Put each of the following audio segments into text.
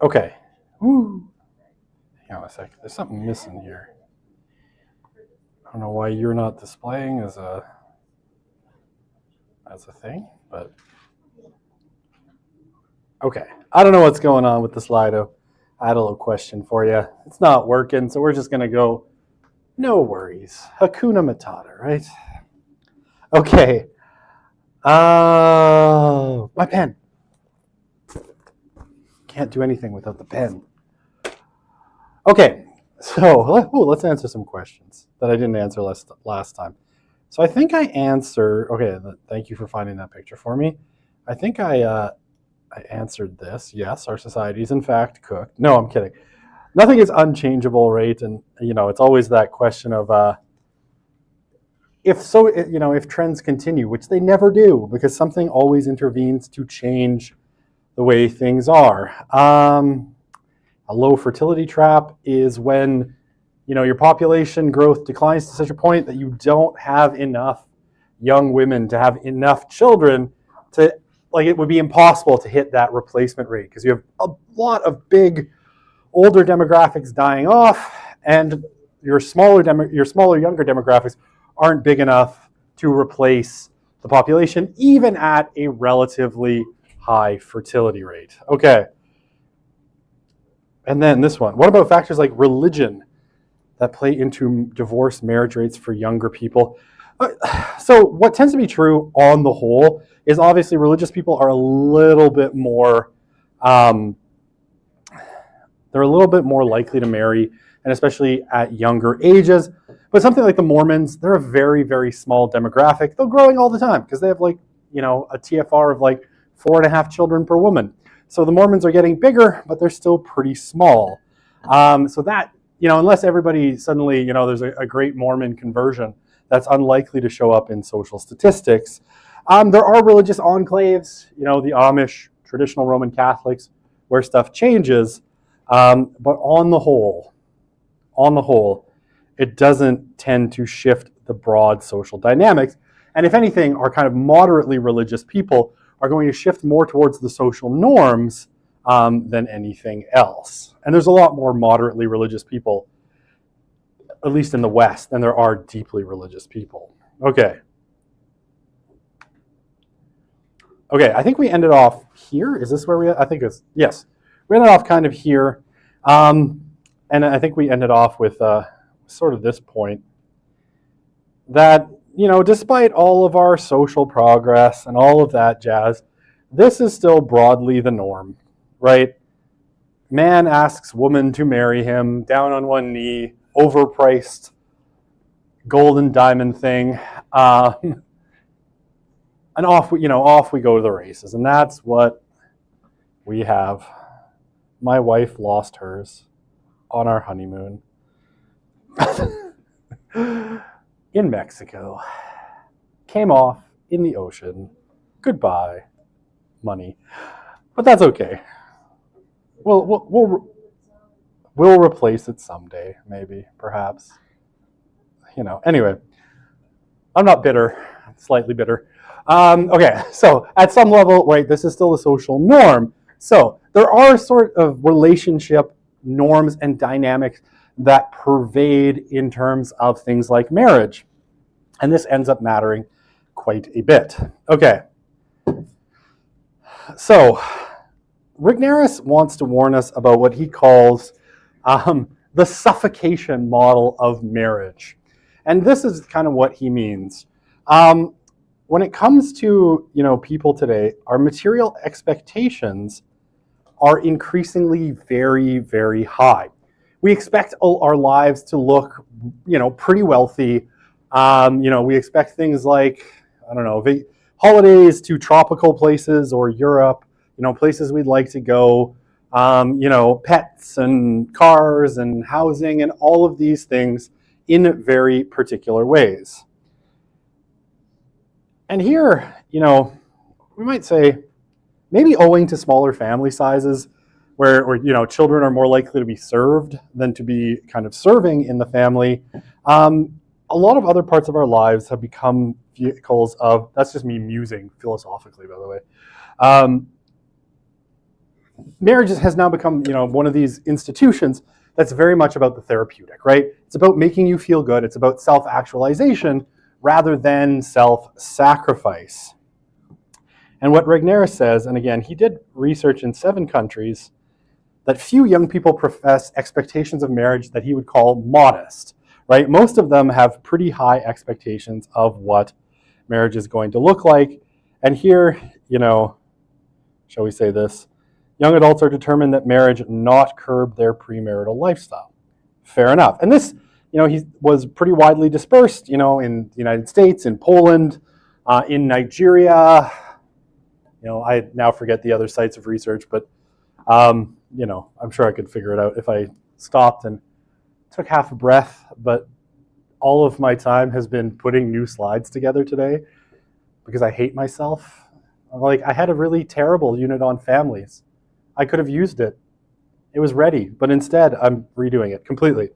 Okay. Woo. Hang on a sec. There's something missing here. I don't know why you're not displaying as a thing, but okay. I don't know what's going on with the Slido. I had a little question for you. It's not working, so we're just gonna go. No worries. Hakuna Matata, right? Okay. My pen. Can't do anything without the pen. Okay, so let's answer some questions that I didn't answer last time. So I think I answered. Okay, thank you for finding that picture for me. I think I answered this. Yes, our society is in fact cooked. No, I'm kidding. Nothing is unchangeable, right? And it's always that question of if trends continue, which they never do, because something always intervenes to change the way things are. A low fertility trap is when your population growth declines to such a point that you don't have enough young women to have enough children to, it would be impossible to hit that replacement rate because you have a lot of big older demographics dying off, and your smaller younger demographics aren't big enough to replace the population, even at a relatively high fertility rate. Okay. And then this one. What about factors like religion that play into divorce marriage rates for younger people? So what tends to be true on the whole is obviously religious people are a little bit more, they're a little bit more likely to marry, and especially at younger ages. But something like the Mormons, they're a very, very small demographic. They're growing all the time because they have a TFR of 4.5 children per woman. So the Mormons are getting bigger, but they're still pretty small. So that, unless everybody suddenly, there's a great Mormon conversion, that's unlikely to show up in social statistics. There are religious enclaves, the Amish, traditional Roman Catholics, where stuff changes. But on the whole, it doesn't tend to shift the broad social dynamics. And if anything, our kind of moderately religious people are going to shift more towards the social norms than anything else. And there's a lot more moderately religious people, at least in the West, than there are deeply religious people. Okay, I think we ended off here. Is this where I think it's, yes. We ended off kind of here. And I think we ended off with sort of this point that, despite all of our social progress and all of that jazz, this is still broadly the norm, right? Man asks woman to marry him, down on one knee, overpriced gold and diamond thing, and off we go to the races, and that's what we have. My wife lost hers on our honeymoon in Mexico. Came off in the ocean. Goodbye, money. But that's okay. We'll replace it someday, maybe, perhaps. Anyway, I'm not bitter. I'm slightly bitter. Okay, so at some level, right, this is still a social norm. So there are sort of relationship norms and dynamics that pervade in terms of things like marriage. And this ends up mattering quite a bit. Okay. So Rigneris wants to warn us about what he calls the suffocation model of marriage. And this is kind of what he means. When it comes to people today, our material expectations are increasingly very, very high. We expect our lives to look, pretty wealthy. We expect things like, holidays to tropical places or Europe, places we'd like to go, pets and cars and housing and all of these things in very particular ways. And here, we might say, maybe owing to smaller family sizes where children are more likely to be served than to be kind of serving in the family, a lot of other parts of our lives have become vehicles of, that's just me musing philosophically, by the way, marriage has now become, one of these institutions that's very much about the therapeutic, right? It's about making you feel good. It's about self-actualization rather than self-sacrifice. And what Regnerus says, and again, he did research in 7 countries, that few young people profess expectations of marriage that he would call modest, right? Most of them have pretty high expectations of what marriage is going to look like. And here, shall we say this? Young adults are determined that marriage not curb their premarital lifestyle. Fair enough. And this, he was pretty widely dispersed, in the United States, in Poland, in Nigeria. I now forget the other sites of research, but, I'm sure I could figure it out if I stopped and took half a breath. But all of my time has been putting new slides together today because I hate myself. I had a really terrible unit on families. I could have used it. It was ready, but instead I'm redoing it completely.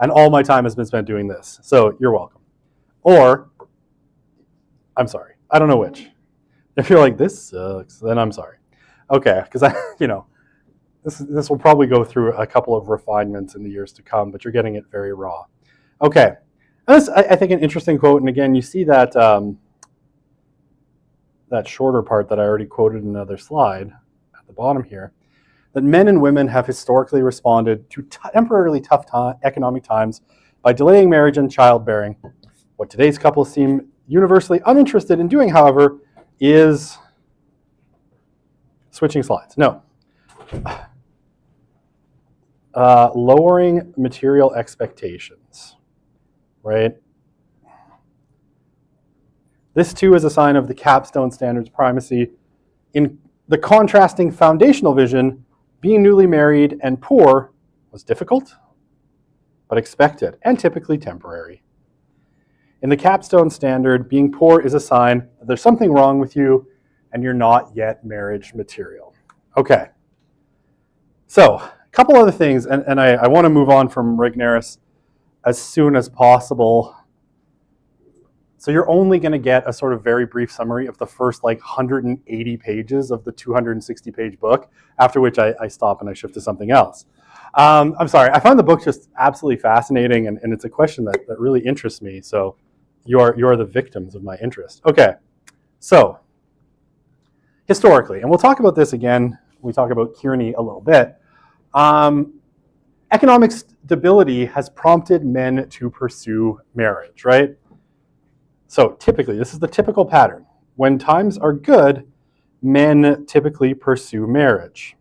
And all my time has been spent doing this. So you're welcome. Or, I'm sorry. I don't know which. If you're like, this sucks, then I'm sorry. Okay, because this will probably go through a couple of refinements in the years to come, but you're getting it very raw. Okay, and this, I think, an interesting quote, and again, you see that that shorter part that I already quoted in another slide at the bottom here, that men and women have historically responded to temporarily tough economic times by delaying marriage and childbearing. What today's couples seem universally uninterested in doing, however, is switching slides. No. Lowering material expectations, right? This too is a sign of the capstone standard's primacy. In the contrasting foundational vision, being newly married and poor was difficult, but expected and typically temporary. In the capstone standard, being poor is a sign that there's something wrong with you and you're not yet marriage material. Okay. So, a couple other things, and I want to move on from Regnerus as soon as possible. So you're only going to get a sort of very brief summary of the first 180 pages of the 260-page book, after which I stop and I shift to something else. I'm sorry, I find the book just absolutely fascinating, and it's a question that really interests me, so you are the victims of my interest. Okay, so historically, and we'll talk about this again when we talk about Kearney a little bit, economic stability has prompted men to pursue marriage, right? So typically, this is the typical pattern. When times are good, men typically pursue marriage.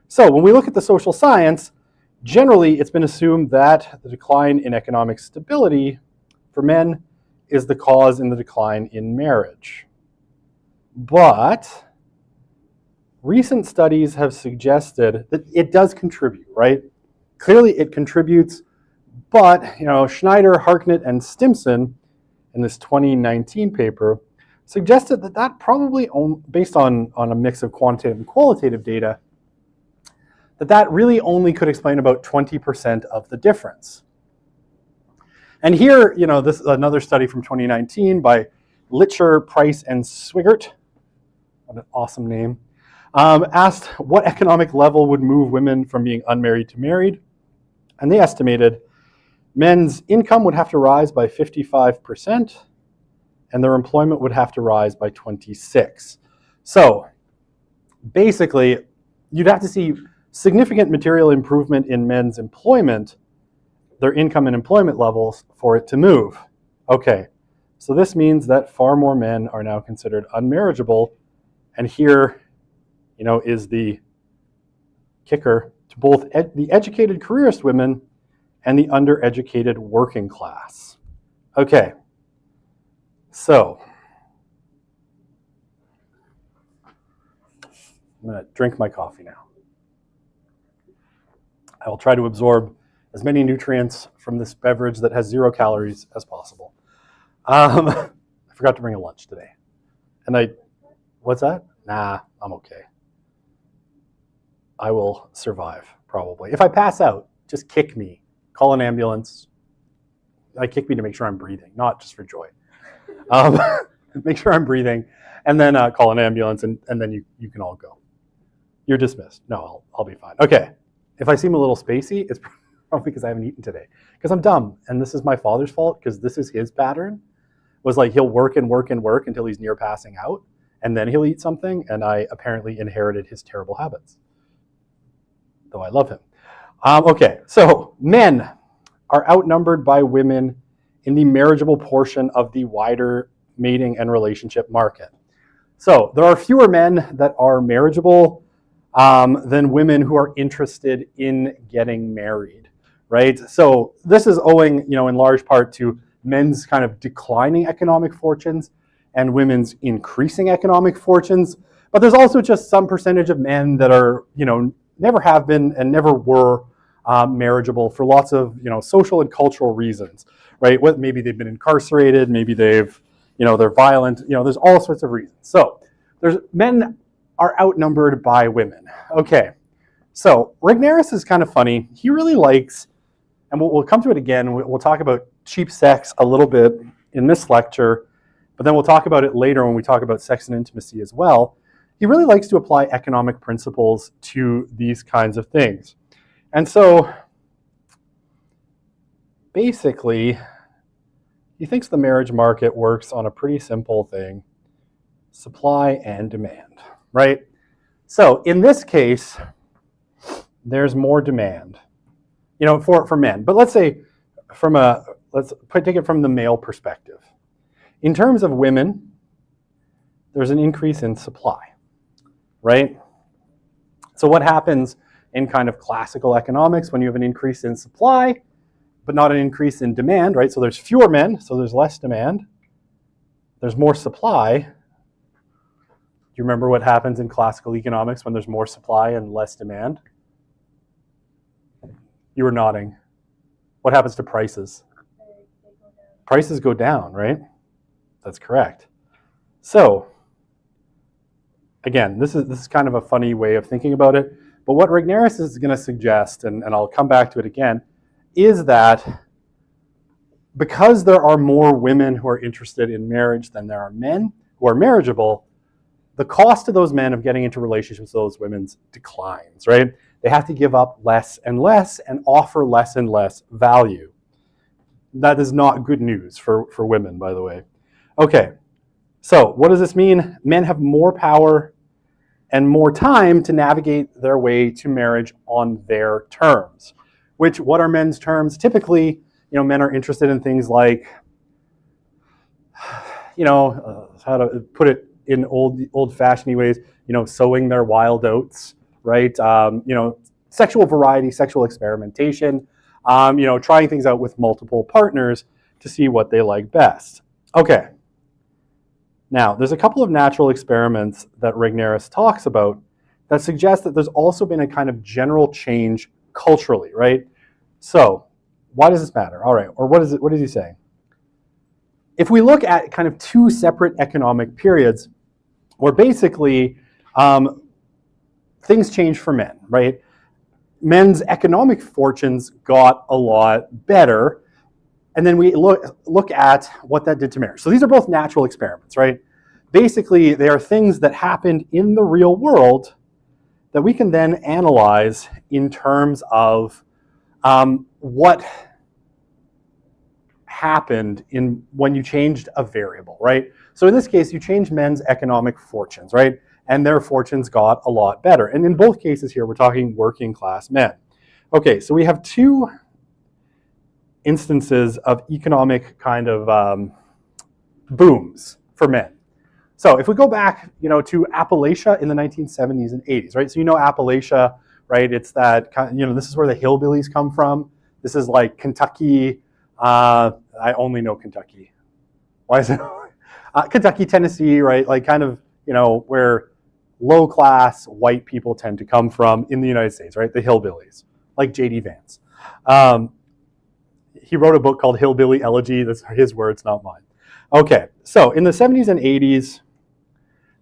So when we look at the social science, generally it's been assumed that the decline in economic stability for men is the cause in the decline in marriage. But recent studies have suggested that it does contribute, right? Clearly it contributes, but Schneider, Harknett, and Stimson in this 2019 paper suggested that probably, based on a mix of quantitative and qualitative data, that really only could explain about 20% of the difference. And here, this is another study from 2019 by Litcher, Price, and Swigert. What an awesome name. Asked what economic level would move women from being unmarried to married. And they estimated men's income would have to rise by 55%, and their employment would have to rise by 26%. So basically, you'd have to see significant material improvement in men's employment, their income and employment levels, for it to move. Okay, so this means that far more men are now considered unmarriageable, and here, is the kicker to both the educated careerist women and the undereducated working class. Okay, so I'm going to drink my coffee now. I will try to absorb as many nutrients from this beverage that has 0 calories as possible. I forgot to bring a lunch today. And what's that? Nah, I'm okay. I will survive, probably. If I pass out, just kick me. Call an ambulance. Kick me to make sure I'm breathing, not just for joy. Make sure I'm breathing, and then call an ambulance, and then you can all go. You're dismissed. No, I'll be fine. Okay. If I seem a little spacey, it's probably because I haven't eaten today. Because I'm dumb, and this is my father's fault, because this is his pattern. Was like he'll work and work and work until he's near passing out, and then he'll eat something, and I apparently inherited his terrible habits. Though I love him. Okay, so men are outnumbered by women in the marriageable portion of the wider mating and relationship market. So there are fewer men that are marriageable than women who are interested in getting married, right? So this is owing, in large part to men's kind of declining economic fortunes and women's increasing economic fortunes. But there's also just some percentage of men that are, never have been and never were marriageable for lots of, social and cultural reasons, right? Maybe they've been incarcerated, maybe they've, they're violent, there's all sorts of reasons. So men are outnumbered by women. Okay, so Regnerus is kind of funny. He really likes, and we'll come to it again, we'll talk about cheap sex a little bit in this lecture, but then we'll talk about it later when we talk about sex and intimacy as well. He really likes to apply economic principles to these kinds of things. And so basically, he thinks the marriage market works on a pretty simple thing: supply and demand, right? So in this case, there's more demand, for men. But let's say let's take it from the male perspective. In terms of women, there's an increase in supply, right? So what happens in kind of classical economics when you have an increase in supply, but not an increase in demand, right? So there's fewer men, so there's less demand. There's more supply. Do you remember what happens in classical economics when there's more supply and less demand? You were nodding. What happens to prices? Prices go down, right? That's correct. So, again, this is kind of a funny way of thinking about it, but what Regnerus is going to suggest, and I'll come back to it again, is that because there are more women who are interested in marriage than there are men who are marriageable, the cost to those men of getting into relationships with those women declines, right? They have to give up less and less and offer less and less value. That is not good news for women, by the way. Okay, so what does this mean? Men have more power and more time to navigate their way to marriage on their terms. What are men's terms? Typically, men are interested in things like, how to put it in old-fashioned ways, sowing their wild oats, right? Sexual variety, sexual experimentation, trying things out with multiple partners to see what they like best. Okay. Now, there's a couple of natural experiments that Regnerus talks about that suggest that there's also been a kind of general change culturally, right? So, why does this matter? All right, or what is he saying? If we look at kind of two separate economic periods where basically things change for men, right? Men's economic fortunes got a lot better, and then we look at what that did to marriage. So these are both natural experiments, right? Basically, they are things that happened in the real world that we can then analyze in terms of what happened when you changed a variable, right? So in this case, you changed men's economic fortunes, right? And their fortunes got a lot better. And in both cases here, we're talking working class men. Okay, so we have two instances of economic kind of booms for men. So if we go back, to Appalachia in the 1970s and 80s, right? So Appalachia, right? It's that, this is where the hillbillies come from. This is like Kentucky. I only know Kentucky. Why is it? Kentucky, Tennessee, right? Like kind of, where low-class white people tend to come from in the United States, right? The hillbillies, like J.D. Vance. He wrote a book called Hillbilly Elegy. That's his words, not mine. Okay, so in the 70s and 80s,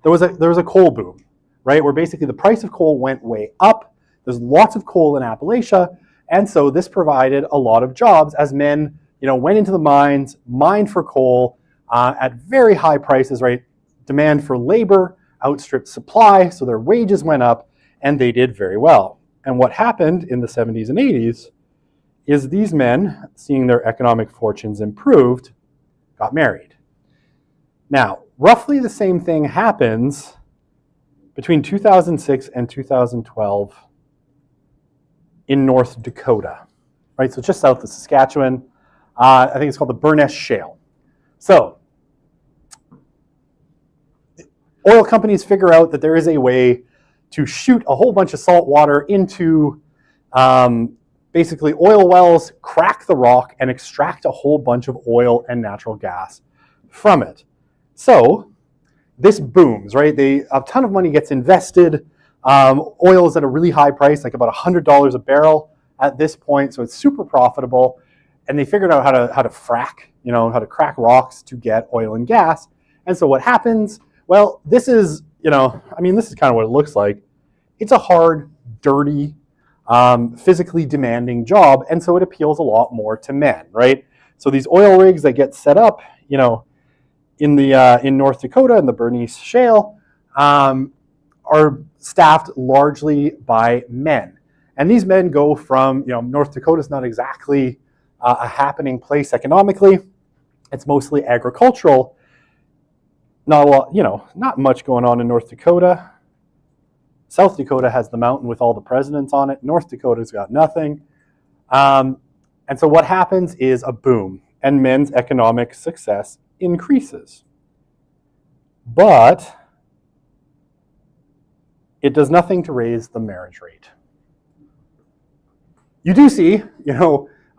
there was a coal boom, right? Where basically the price of coal went way up. There's lots of coal in Appalachia, and so this provided a lot of jobs as men, went into the mines, mined for coal at very high prices, right? Demand for labor outstripped supply, so their wages went up, and they did very well. And what happened in the 70s and 80s is these men, seeing their economic fortunes improved, got married. Now, roughly the same thing happens between 2006 and 2012 in North Dakota, right? So just south of Saskatchewan. I think it's called the Burness Shale. So oil companies figure out that there is a way to shoot a whole bunch of salt water into basically oil wells, crack the rock, and extract a whole bunch of oil and natural gas from it. So this booms, right? A ton of money gets invested. Oil is at a really high price, like about $100 a barrel at this point, so it's super profitable. And they figured out how to frack, how to crack rocks to get oil and gas. And so what happens? Well, this is kind of what it looks like. It's a hard, dirty, physically demanding job, and so it appeals a lot more to men, right? So these oil rigs that get set up, in North Dakota in the Burness Shale, are staffed largely by men, and these men go from North Dakota is not exactly a happening place economically. It's mostly agricultural. Not a lot, not much going on in North Dakota. South Dakota has the mountain with all the presidents on it. North Dakota's got nothing. And so what happens is a boom, and men's economic success increases. But it does nothing to raise the marriage rate. You do see,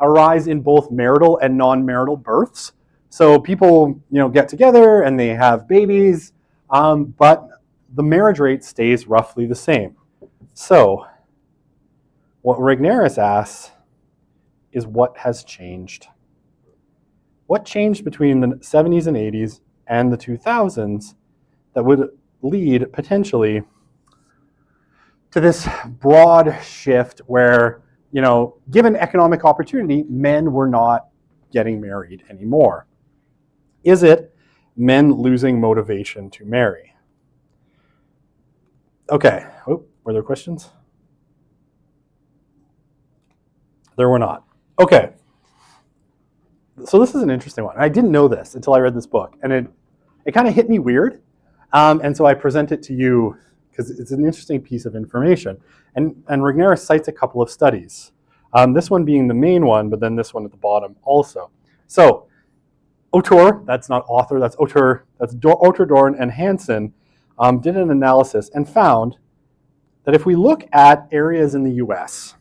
a rise in both marital and non-marital births. So people, get together and they have babies, but the marriage rate stays roughly the same. So what Regnerus asks is, what has changed? What changed between the 70s and 80s and the 2000s that would lead potentially to this broad shift where, given economic opportunity, men were not getting married anymore? Is it men losing motivation to marry? Okay. Were there questions? There were not. Okay. So this is an interesting one. I didn't know this until I read this book, and it kind of hit me weird. And so I present it to you because it's an interesting piece of information. And Regnerus cites a couple of studies. This one being the main one, but then this one at the bottom also. So Autor, that's not author, that's Autor, that's Autor, Dorn, and Hansen, did an analysis and found that if we look at areas in the US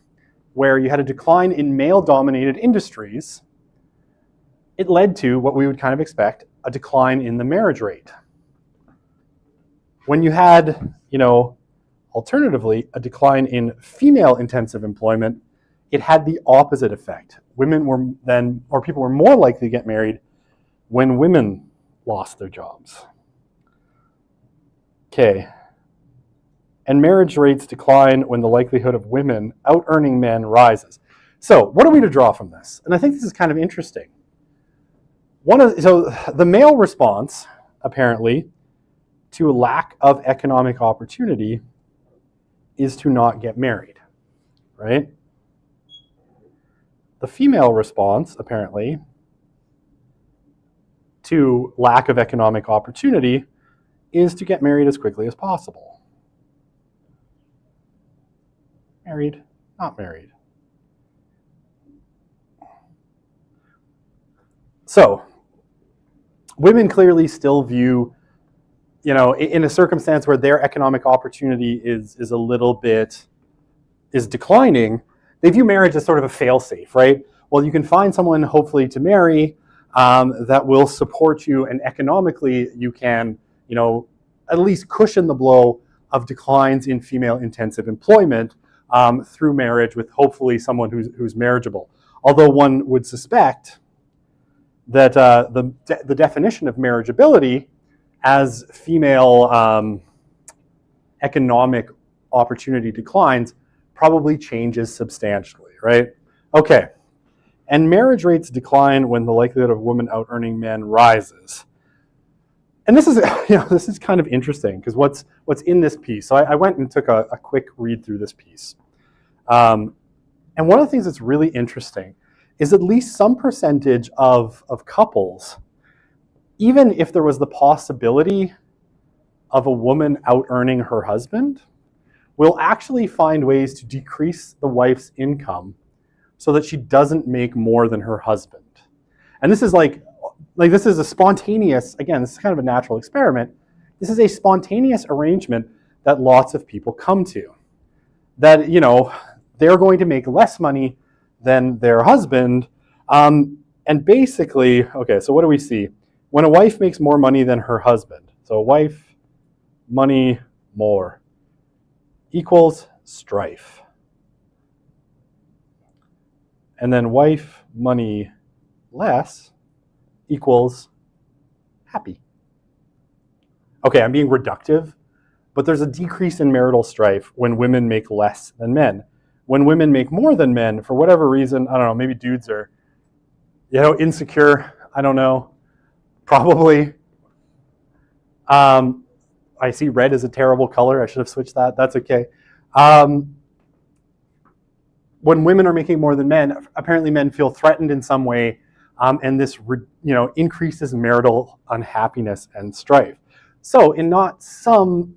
where you had a decline in male-dominated industries, it led to what we would kind of expect, a decline in the marriage rate. When you had, alternatively, a decline in female-intensive employment, it had the opposite effect. People were more likely to get married when women lost their jobs. Okay. And marriage rates decline when the likelihood of women out-earning men rises. So what are we to draw from this? And I think this is kind of interesting. So the male response, apparently, to a lack of economic opportunity is to not get married, right? The female response, apparently, to lack of economic opportunity is to get married as quickly as possible. Married, not married. So, women clearly still view, in a circumstance where their economic opportunity is declining, they view marriage as sort of a fail-safe, right? Well, you can find someone hopefully to marry that will support you, and economically you can, at least cushion the blow of declines in female-intensive employment through marriage with hopefully someone who's marriageable. Although one would suspect that the definition of marriageability as female economic opportunity declines probably changes substantially, right? Okay. And marriage rates decline when the likelihood of women out-earning men rises. And this is, this is kind of interesting because what's in this piece. So I went and took a quick read through this piece. And one of the things that's really interesting is at least some percentage of couples, even if there was the possibility of a woman out-earning her husband, will actually find ways to decrease the wife's income so that she doesn't make more than her husband. And this is like this is a spontaneous, again, this is kind of a natural experiment. This is a spontaneous arrangement that lots of people come to. That, they're going to make less money than their husband. And basically, okay, so what do we see? When a wife makes more money than her husband, so wife, money, more, equals strife. And then wife, money, less, equals happy. Okay, I'm being reductive, but there's a decrease in marital strife when women make less than men. When women make more than men, for whatever reason, I don't know, maybe dudes are, insecure, I don't know, probably. I see red as a terrible color, I should have switched that, that's okay. When women are making more than men, apparently men feel threatened in some way, and this increases marital unhappiness and strife. So in not some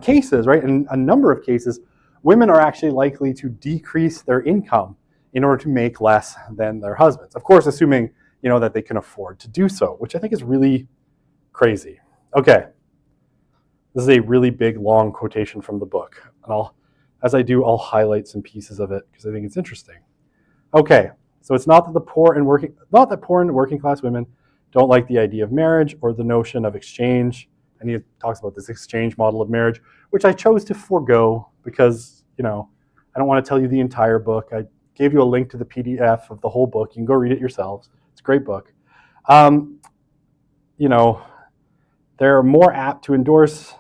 cases, right, in a number of cases, women are actually likely to decrease their income in order to make less than their husbands. Of course, assuming that they can afford to do so, which I think is really crazy. Okay, this is a really big, long quotation from the book, and as I do, I'll highlight some pieces of it because I think it's interesting. Okay. So it's not that poor and working class women don't like the idea of marriage or the notion of exchange. And he talks about this exchange model of marriage, which I chose to forego because, I don't want to tell you the entire book. I gave you a link to the PDF of the whole book. You can go read it yourselves. It's a great book. They're more apt to endorse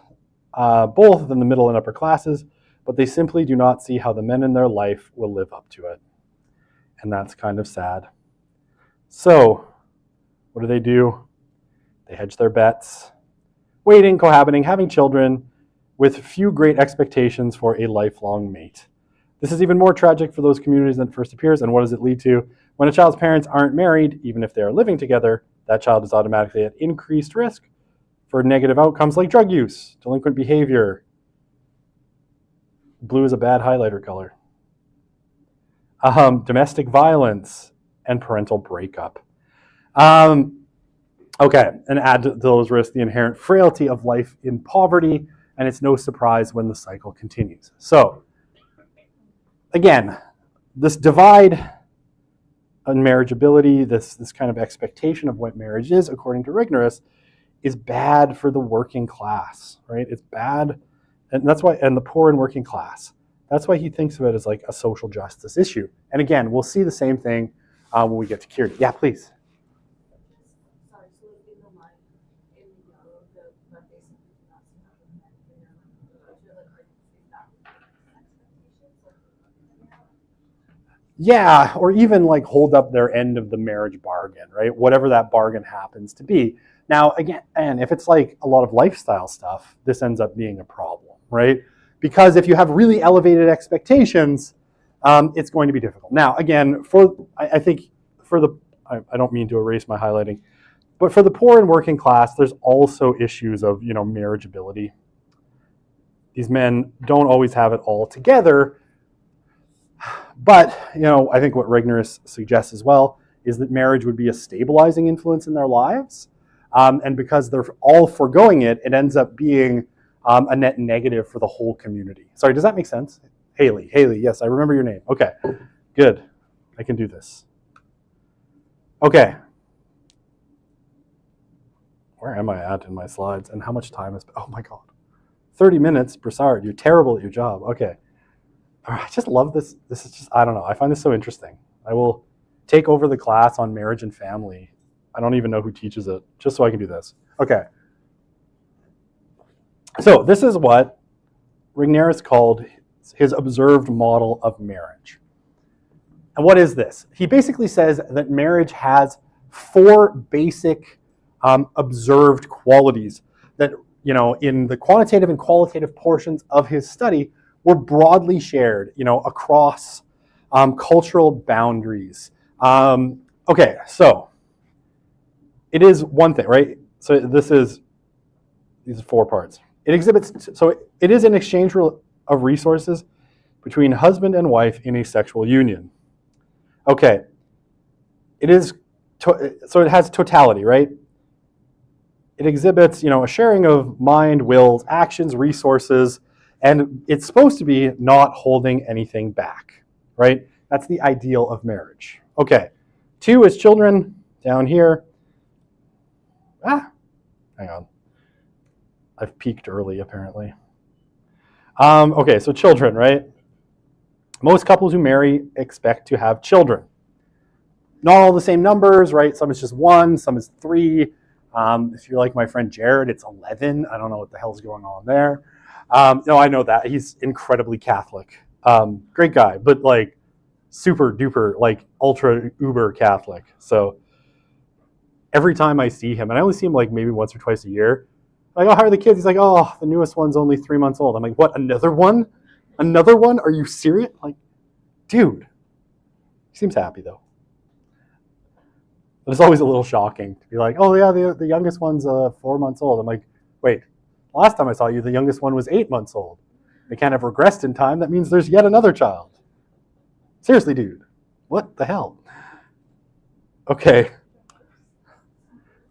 both than the middle and upper classes, but they simply do not see how the men in their life will live up to it. And that's kind of sad. So, what do? They hedge their bets, waiting, cohabiting, having children, with few great expectations for a lifelong mate. This is even more tragic for those communities than it first appears, and what does it lead to? When a child's parents aren't married, even if they are living together, that child is automatically at increased risk for negative outcomes like drug use, delinquent behavior. Blue is a bad highlighter color. Domestic violence, and parental breakup. Okay, and add to those risks the inherent frailty of life in poverty, and it's no surprise when the cycle continues. So, again, this divide on marriageability, this kind of expectation of what marriage is, according to Rignerus, is bad for the working class, right? It's bad, and that's why, and the poor and working class. That's why he thinks of it as like a social justice issue. And again, we'll see the same thing when we get to Kiri. Yeah, please. Sorry, so in the line, in the yellow, the basically do not see how the men Yeah, or even like hold up their end of the marriage bargain, right? Whatever that bargain happens to be. Now, again, and if it's like a lot of lifestyle stuff, this ends up being a problem, right? Because if you have really elevated expectations, it's going to be difficult. Now, again, I don't mean to erase my highlighting, but for the poor and working class, there's also issues of, marriageability. These men don't always have it all together, but, I think what Rignerus suggests as well is that marriage would be a stabilizing influence in their lives. And because they're all foregoing it, it ends up being a net negative for the whole community. Sorry, does that make sense? Haley, yes, I remember your name. Okay, good. I can do this. Okay. Where am I at in my slides? And how much time is, oh my God. 30 minutes, Broussard, you're terrible at your job. Okay. I just love this. This is just, I don't know. I find this so interesting. I will take over the class on marriage and family. I don't even know who teaches it, just so I can do this. Okay. So this is what Rignerus called his observed model of marriage. And what is this? He basically says that marriage has four basic observed qualities that, in the quantitative and qualitative portions of his study were broadly shared, across cultural boundaries. Okay, so it is one thing, right? So these are 4 parts. It exhibits, so it is an exchange of resources between husband and wife in a sexual union. Okay, so it has totality, right? It exhibits, a sharing of mind, wills, actions, resources, and it's supposed to be not holding anything back, right? That's the ideal of marriage. Okay, 2 is children, down here. Hang on. I've peaked early, apparently. Okay, so children, right? Most couples who marry expect to have children. Not all the same numbers, right? Some is just 1, some is 3. If you're like my friend Jared, it's 11. I don't know what the hell's going on there. No, I know that. He's incredibly Catholic. Great guy, but like super duper, like ultra uber Catholic. So every time I see him, and I only see him like maybe once or twice a year, like, oh, how are the kids? He's like, oh, the newest one's only 3 months old. I'm like, what, another one? Another one? Are you serious? Like, dude. He seems happy though. But it's always a little shocking to be like, oh yeah, the youngest one's 4 months old. I'm like, wait, last time I saw you, the youngest one was 8 months old. They can't have regressed in time. That means there's yet another child. Seriously, dude, what the hell? Okay.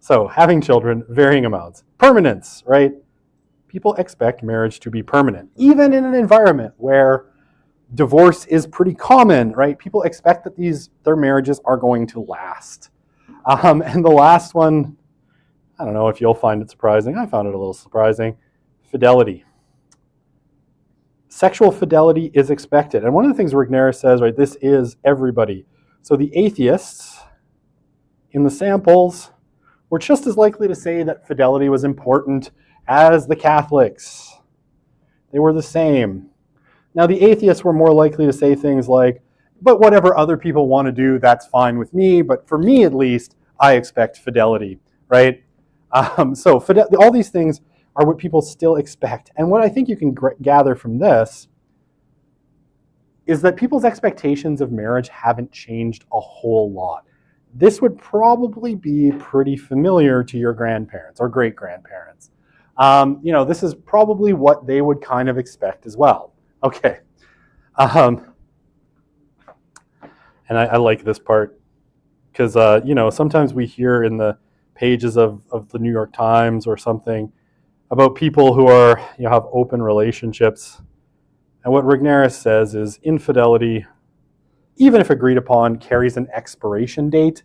So having children, varying amounts. Permanence, right? People expect marriage to be permanent, even in an environment where divorce is pretty common, right? People expect that their marriages are going to last. And the last one, I don't know if you'll find it surprising. I found it a little surprising. Fidelity. Sexual fidelity is expected. And one of the things Rigneris says, right, this is everybody. So the atheists in the samples were just as likely to say that fidelity was important as the Catholics. They were the same. Now, the atheists were more likely to say things like, but whatever other people want to do, that's fine with me. But for me, at least, I expect fidelity, right? So all these things are what people still expect. And what I think you can gather from this is that people's expectations of marriage haven't changed a whole lot. This would probably be pretty familiar to your grandparents or great-grandparents. This is probably what they would kind of expect as well. Okay. And I like this part because, sometimes we hear in the pages of the New York Times or something about people who are, have open relationships. And what Rigneris says is infidelity, even if agreed upon, carries an expiration date,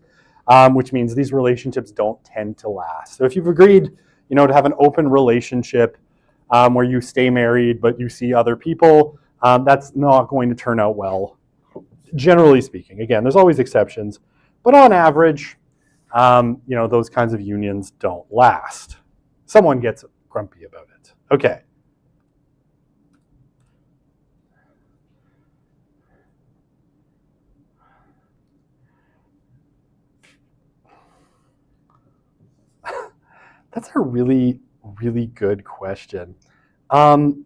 which means these relationships don't tend to last. So if you've agreed, to have an open relationship where you stay married but you see other people, that's not going to turn out well, generally speaking. Again, there's always exceptions, but on average, those kinds of unions don't last. Someone gets grumpy about it. Okay. That's a really, really good question. Don't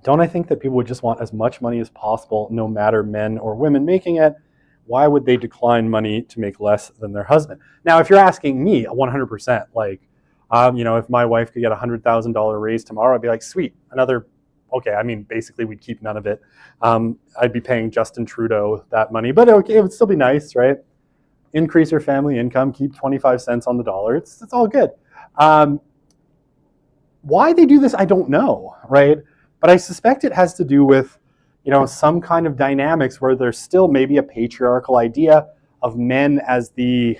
I think that people would just want as much money as possible, no matter men or women making it? Why would they decline money to make less than their husband? Now, if you're asking me, 100%, like, if my wife could get a $100,000 raise tomorrow, I'd be like, sweet, another. Okay, I mean, basically, we'd keep none of it. I'd be paying Justin Trudeau that money, but okay, it would still be nice, right? Increase your family income, keep 25 cents on the dollar. It's all good. Why they do this, I don't know, right? But I suspect it has to do with, some kind of dynamics where there's still maybe a patriarchal idea of men as the,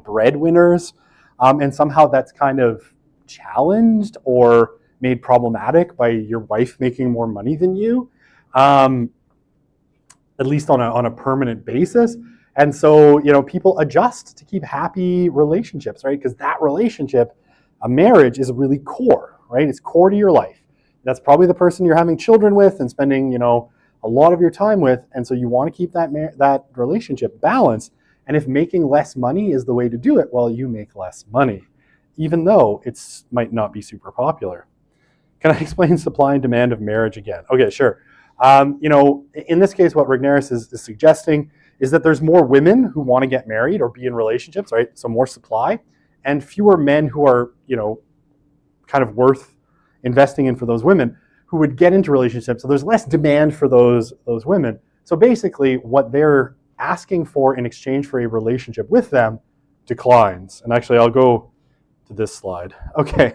breadwinners, and somehow that's kind of challenged or made problematic by your wife making more money than you, at least on a permanent basis. And so, people adjust to keep happy relationships, right? Because that relationship, a marriage, is really core, right? It's core to your life. That's probably the person you're having children with and spending, a lot of your time with. And so you want to keep that relationship balanced. And if making less money is the way to do it, well, you make less money, even though it might not be super popular. Can I explain supply and demand of marriage again? Okay, sure. In this case, what Regnerus is suggesting is that there's more women who want to get married or be in relationships, right? So more supply, and fewer men who are, kind of worth investing in for those women who would get into relationships. So there's less demand for those women. So basically, what they're asking for in exchange for a relationship with them declines. And actually, I'll go to this slide. Okay,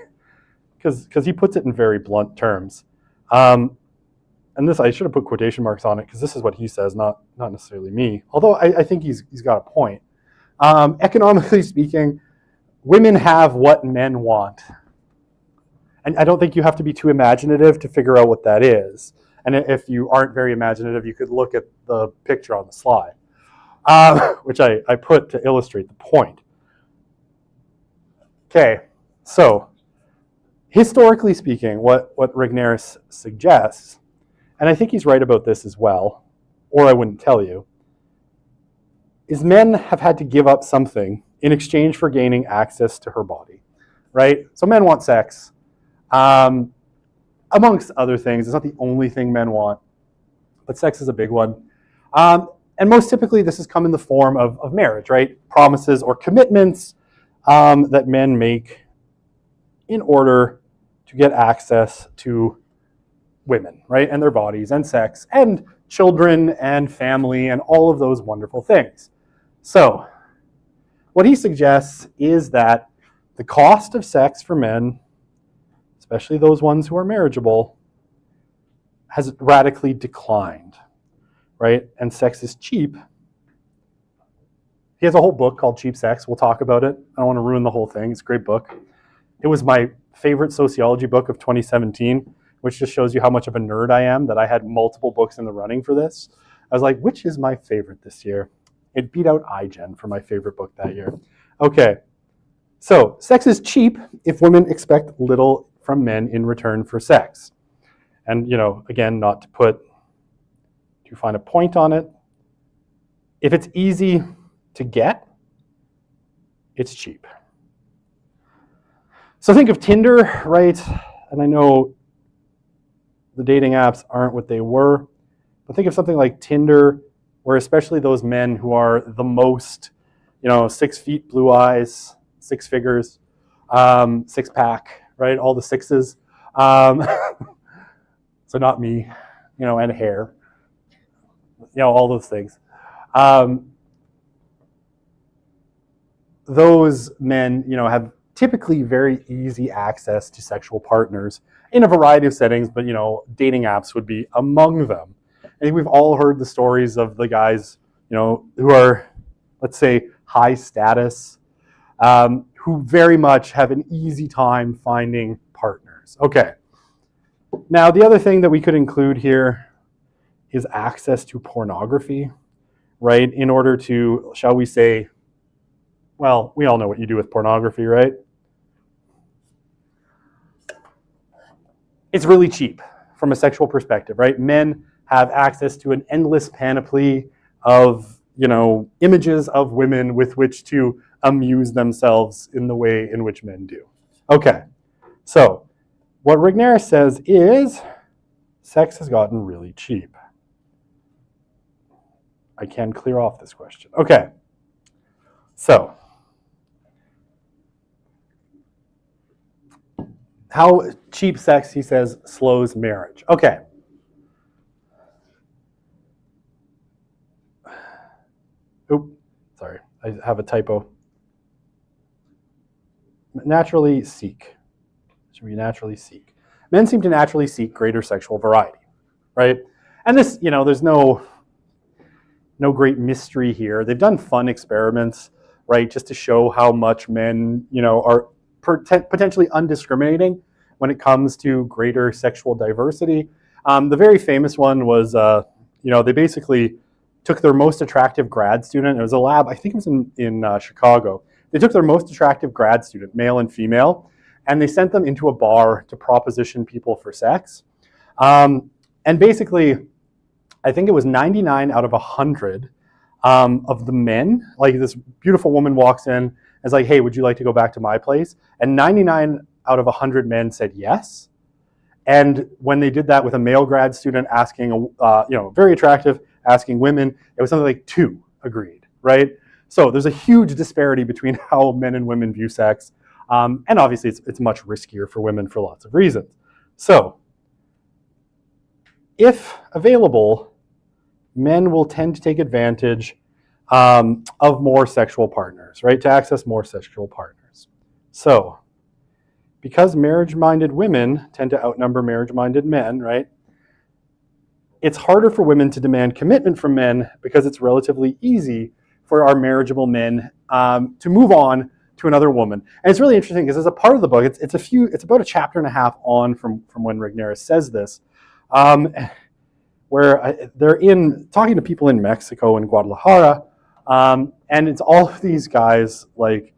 because he puts it in very blunt terms. And this, I should have put quotation marks on it because this is what he says, not necessarily me. Although I think he's got a point. Economically speaking, women have what men want. And I don't think you have to be too imaginative to figure out what that is. And if you aren't very imaginative, you could look at the picture on the slide, which I put to illustrate the point. Okay, so historically speaking, what Regnerus suggests, and I think he's right about this as well, or I wouldn't tell you, is men have had to give up something in exchange for gaining access to her body, right? So men want sex, amongst other things. It's not the only thing men want, but sex is a big one. And most typically, this has come in the form of marriage, right? Promises or commitments that men make in order to get access to women, right? And their bodies and sex and children and family and all of those wonderful things. So what he suggests is that the cost of sex for men, especially those ones who are marriageable, has radically declined, right? And sex is cheap. He has a whole book called Cheap Sex. We'll talk about it. I don't want to ruin the whole thing. It's a great book. It was my favorite sociology book of 2017, which just shows you how much of a nerd I am, that I had multiple books in the running for this. I was like, which is my favorite this year? It beat out iGen for my favorite book that year. Okay, so sex is cheap if women expect little from men in return for sex. And, again, not to find a point on it. If it's easy to get, it's cheap. So think of Tinder, right? And I know the dating apps aren't what they were, but think of something like Tinder, where especially those men who are the most, 6 feet, blue eyes, 6 figures, 6-pack, right? All the sixes. So not me, and hair, all those things. Those men, have typically very easy access to sexual partners in a variety of settings, but, dating apps would be among them. I think we've all heard the stories of the guys, who are, let's say, high status, who very much have an easy time finding partners. Okay. Now, the other thing that we could include here is access to pornography, right? In order to, shall we say, well, we all know what you do with pornography, right? It's really cheap from a sexual perspective, right? Men have access to an endless panoply of, images of women with which to amuse themselves in the way in which men do. Okay, so what Regnerus says is sex has gotten really cheap. I can clear off this question. Okay, so how cheap sex, he says, slows marriage. Okay. Oop, sorry, I have a typo. Naturally seek. Should we naturally seek? Men seem to naturally seek greater sexual variety, right? And this, there's no great mystery here. They've done fun experiments, right, just to show how much men, are potentially undiscriminating when it comes to greater sexual diversity. The very famous one was, they basically took their most attractive grad student. It was a lab, I think it was in Chicago. They took their most attractive grad student, male and female, and they sent them into a bar to proposition people for sex. And basically, I think it was 99 out of 100 of the men. Like this beautiful woman walks in and is like, hey, would you like to go back to my place? And 99 out of 100 men said yes. And when they did that with a male grad student asking, very attractive, asking women, it was something like 2 agreed, right? So there's a huge disparity between how men and women view sex. And obviously it's much riskier for women for lots of reasons. So if available, men will tend to take advantage of more sexual partners, right? To access more sexual partners. So because marriage-minded women tend to outnumber marriage-minded men, right? It's harder for women to demand commitment from men because it's relatively easy for our marriageable men to move on to another woman. And it's really interesting because as a part of the book, it's about a chapter and a half on from when Rigneris says this, where they're talking to people in Mexico and Guadalajara, and it's all of these guys like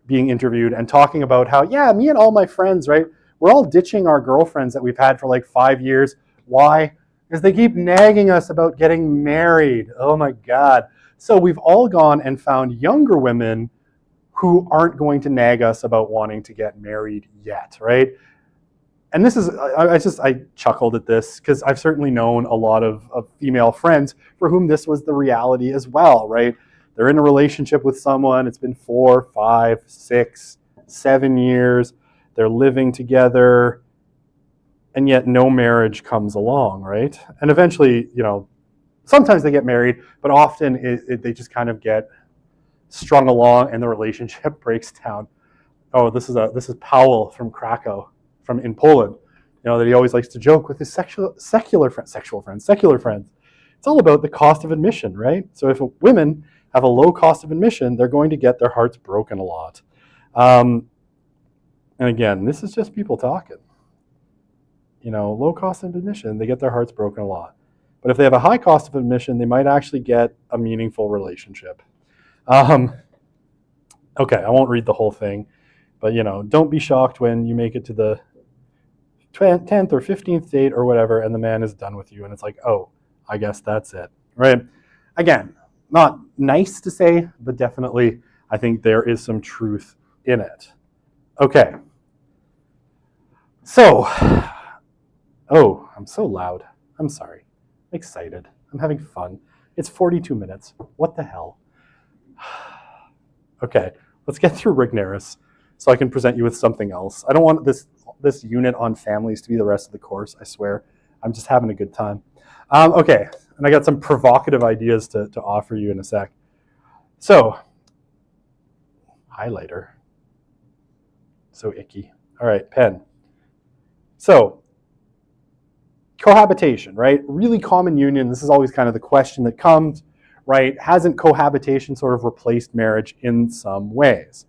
being interviewed and talking about how, yeah, me and all my friends, right, we're all ditching our girlfriends that we've had for like 5 years. Why? Because they keep nagging us about getting married. Oh my God. So we've all gone and found younger women who aren't going to nag us about wanting to get married yet, right? And this is, I chuckled at this because I've certainly known a lot of female friends for whom this was the reality as well, right? They're in a relationship with someone, it's been 4, 5, 6, 7 years, they're living together, and yet no marriage comes along, right? And eventually, sometimes they get married, but often they just kind of get strung along and the relationship breaks down. Oh, this is Powell from Krakow, in Poland, that he always likes to joke with his secular friends. It's all about the cost of admission, right? So if women have a low cost of admission, they're going to get their hearts broken a lot. And again, this is just people talking. Low cost of admission, they get their hearts broken a lot. But if they have a high cost of admission, they might actually get a meaningful relationship. Okay, I won't read the whole thing, but don't be shocked when you make it to the 10th or 15th date or whatever, and the man is done with you, and it's like, oh, I guess that's it, right? Again, not nice to say, but definitely I think there is some truth in it. Okay. So, oh, I'm so loud. I'm sorry. I'm excited. I'm having fun. It's 42 minutes. What the hell? Okay, let's get through Rigneris so I can present you with something else. I don't want this unit on families to be the rest of the course, I swear. I'm just having a good time. Okay, and I got some provocative ideas to offer you in a sec. So, highlighter. So icky. All right, pen. So, cohabitation, right? Really common union. This is always kind of the question that comes, right? Hasn't cohabitation sort of replaced marriage in some ways?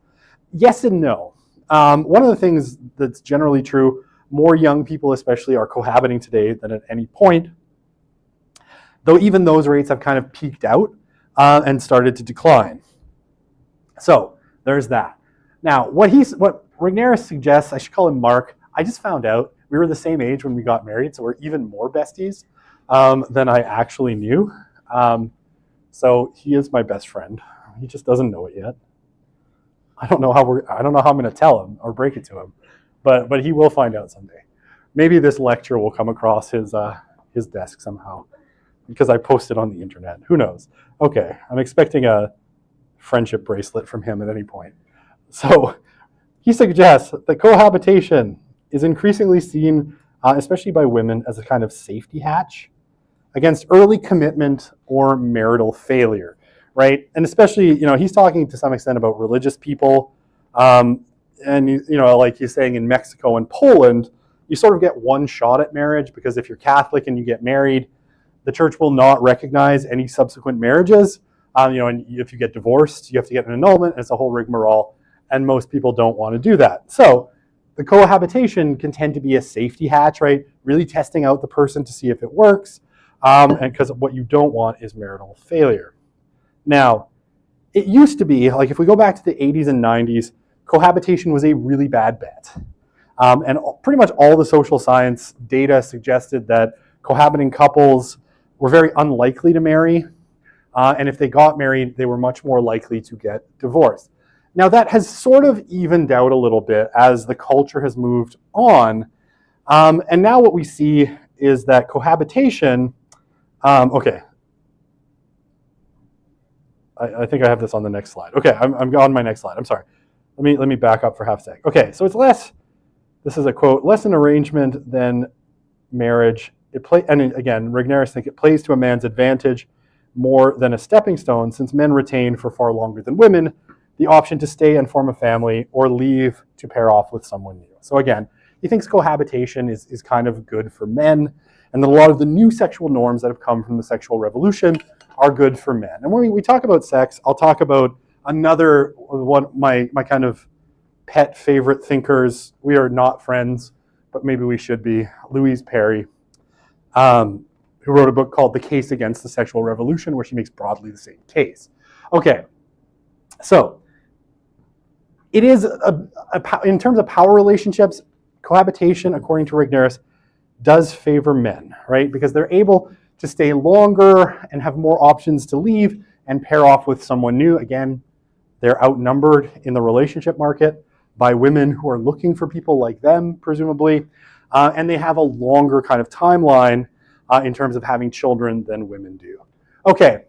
Yes and no. One of the things that's generally true, more young people especially are cohabiting today than at any point, though even those rates have kind of peaked out and started to decline. So there's that. Now, what Rigneris suggests, I should call him Mark. I just found out we were the same age when we got married, so we're even more besties than I actually knew. So he is my best friend. He just doesn't know it yet. I don't know how I'm going to tell him or break it to him, but he will find out someday. Maybe this lecture will come across his desk somehow because I posted on the internet. Who knows? Okay, I'm expecting a friendship bracelet from him at any point. So he suggests that cohabitation is increasingly seen, especially by women, as a kind of safety hatch against early commitment or marital failure, right? And especially, he's talking to some extent about religious people. And, like he's saying in Mexico and Poland, you sort of get one shot at marriage because if you're Catholic and you get married, the church will not recognize any subsequent marriages. And if you get divorced, you have to get an annulment, and it's a whole rigmarole, and most people don't want to do that. So the cohabitation can tend to be a safety hatch, right? Really testing out the person to see if it works, and because what you don't want is marital failure. Now, it used to be, like if we go back to the 80s and 90s, cohabitation was a really bad bet. And pretty much all the social science data suggested that cohabiting couples were very unlikely to marry. And if they got married, they were much more likely to get divorced. Now that has sort of evened out a little bit as the culture has moved on. And now what we see is that cohabitation, okay. I think I have this on the next slide. Okay, I'm on my next slide. I'm sorry. Let me back up for half a sec. Okay, so it's less, this is a quote, less an arrangement than marriage. And again, Regnerus thinks it plays to a man's advantage more than a stepping stone, since men retain for far longer than women the option to stay and form a family or leave to pair off with someone new. So again, he thinks cohabitation is kind of good for men, and that a lot of the new sexual norms that have come from the sexual revolution are good for men. And when we talk about sex, I'll talk about another one, my kind of pet favorite thinkers. We are not friends, but maybe we should be. Louise Perry, who wrote a book called The Case Against the Sexual Revolution, where she makes broadly the same case. Okay, so it is, in terms of power relationships, cohabitation, according to Regnerus, does favor men, right? Because they're able to stay longer and have more options to leave and pair off with someone new. Again, they're outnumbered in the relationship market by women who are looking for people like them, presumably, and they have a longer kind of timeline in terms of having children than women do. Okay,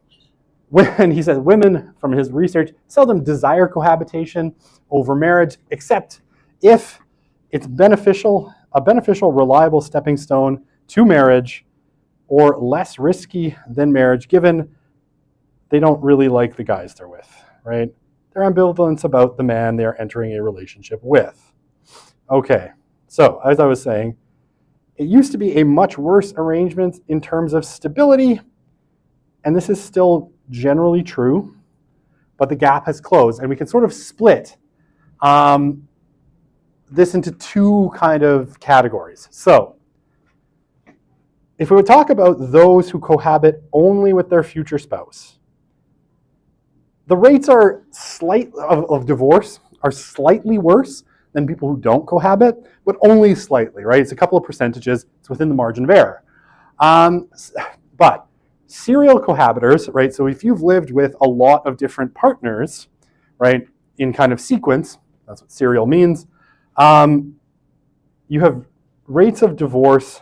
when he says women, from his research, seldom desire cohabitation over marriage, except if it's beneficial, a beneficial, reliable stepping stone to marriage, or less risky than marriage, given they don't really like the guys they're with, right? Their ambivalence about the man they're entering a relationship with. Okay, so as I was saying, it used to be a much worse arrangement in terms of stability, and this is still generally true, but the gap has closed, and we can sort of split this into two kind of categories. So, if we would talk about those who cohabit only with their future spouse, the rates are of divorce are slightly worse than people who don't cohabit, but only slightly, right? It's a couple of percentages. It's within the margin of error. But serial cohabitors, right? So if you've lived with a lot of different partners, right, in kind of sequence, that's what serial means, you have rates of divorce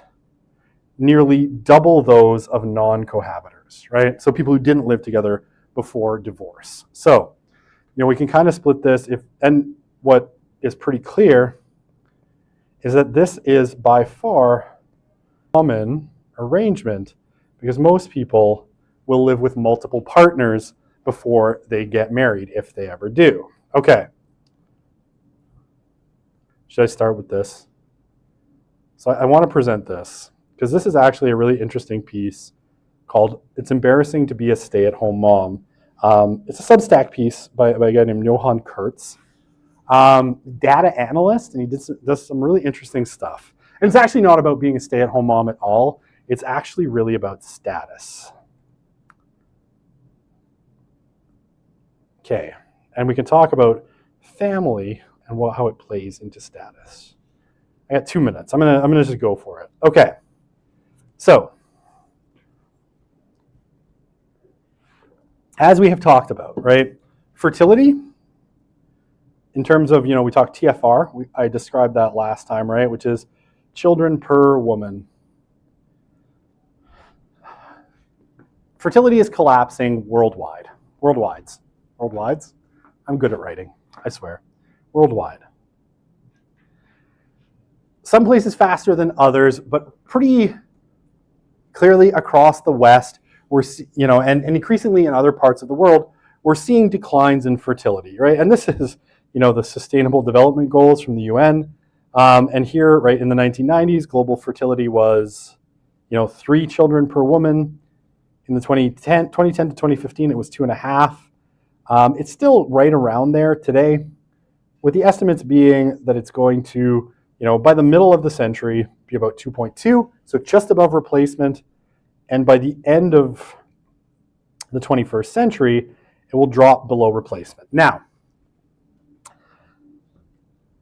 nearly double those of non-cohabitors, right? So people who didn't live together before divorce. So, we can kind of split this, and what is pretty clear is that this is by far a common arrangement, because most people will live with multiple partners before they get married, if they ever do. Okay. Should I start with this? So I want to present this, because this is actually a really interesting piece called "It's Embarrassing to Be a Stay-at-Home Mom." It's a Substack piece by a guy named Johan Kurtz, data analyst, and he does some really interesting stuff. And it's actually not about being a stay-at-home mom at all. It's actually really about status. Okay, and we can talk about family and how it plays into status. I got 2 minutes. I'm gonna just go for it. Okay, so as we have talked about, right, fertility, in terms of, we talked TFR, I described that last time, right, which is children per woman. Fertility is collapsing worldwide. Worldwides? I'm good at writing, I swear. Worldwide. Some places faster than others, but pretty clearly across the West, and increasingly in other parts of the world, we're seeing declines in fertility, right? And this is, the Sustainable Development Goals from the UN. And here, right, in the 1990s, global fertility was, 3 children per woman. In the 2010 to 2015, it was 2.5. It's still right around there today, with the estimates being that it's going to, by the middle of the century, be about 2.2, so just above replacement. And by the end of the 21st century, it will drop below replacement. Now,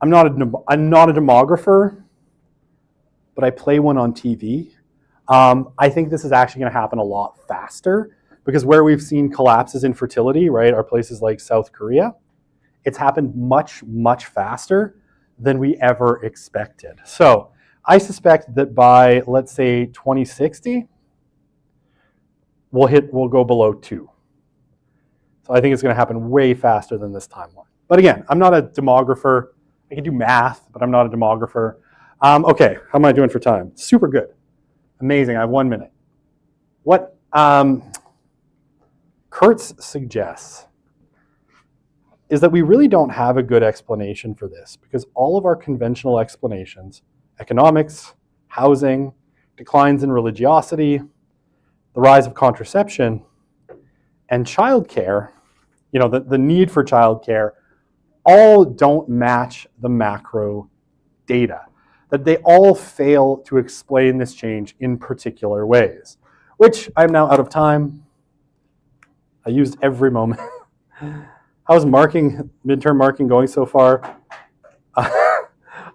I'm not a demographer, but I play one on TV. I think this is actually going to happen a lot faster because where we've seen collapses in fertility, right, are places like South Korea. It's happened much, much faster than we ever expected. So I suspect that by, let's say, 2060, we'll go below 2. So I think it's going to happen way faster than this timeline. But again, I'm not a demographer. I can do math, but I'm not a demographer. Okay, how am I doing for time? Super good. Amazing, I have 1 minute. What Kurtz suggests is that we really don't have a good explanation for this because all of our conventional explanations, economics, housing, declines in religiosity, the rise of contraception, and childcare, the need for childcare, all don't match the macro data. That they all fail to explain this change in particular ways, which I'm now out of time. I used every moment. How's midterm marking going so far?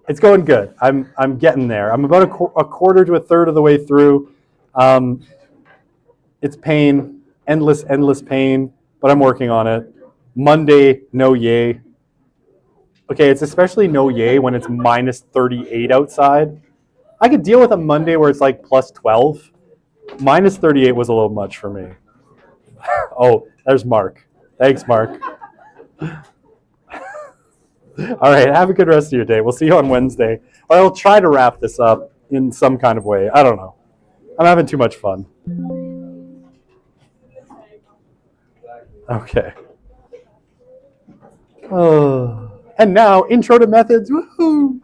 It's going good. I'm getting there. I'm about a quarter to a third of the way through. It's pain, endless pain, but I'm working on it. Monday, no yay. Okay, it's especially no yay when it's minus 38 outside. I could deal with a Monday where it's like plus 12. Minus 38 was a little much for me. Oh, there's Mark. Thanks, Mark. All right, have a good rest of your day. We'll see you on Wednesday. Or I'll try to wrap this up in some kind of way. I don't know. I'm having too much fun. Okay. Oh. And now, intro to methods. Woohoo!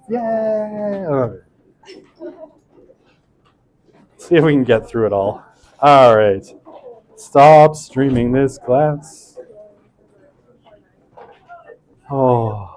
Yay! All right. See if we can get through it all. All right. Stop streaming this class. Oh.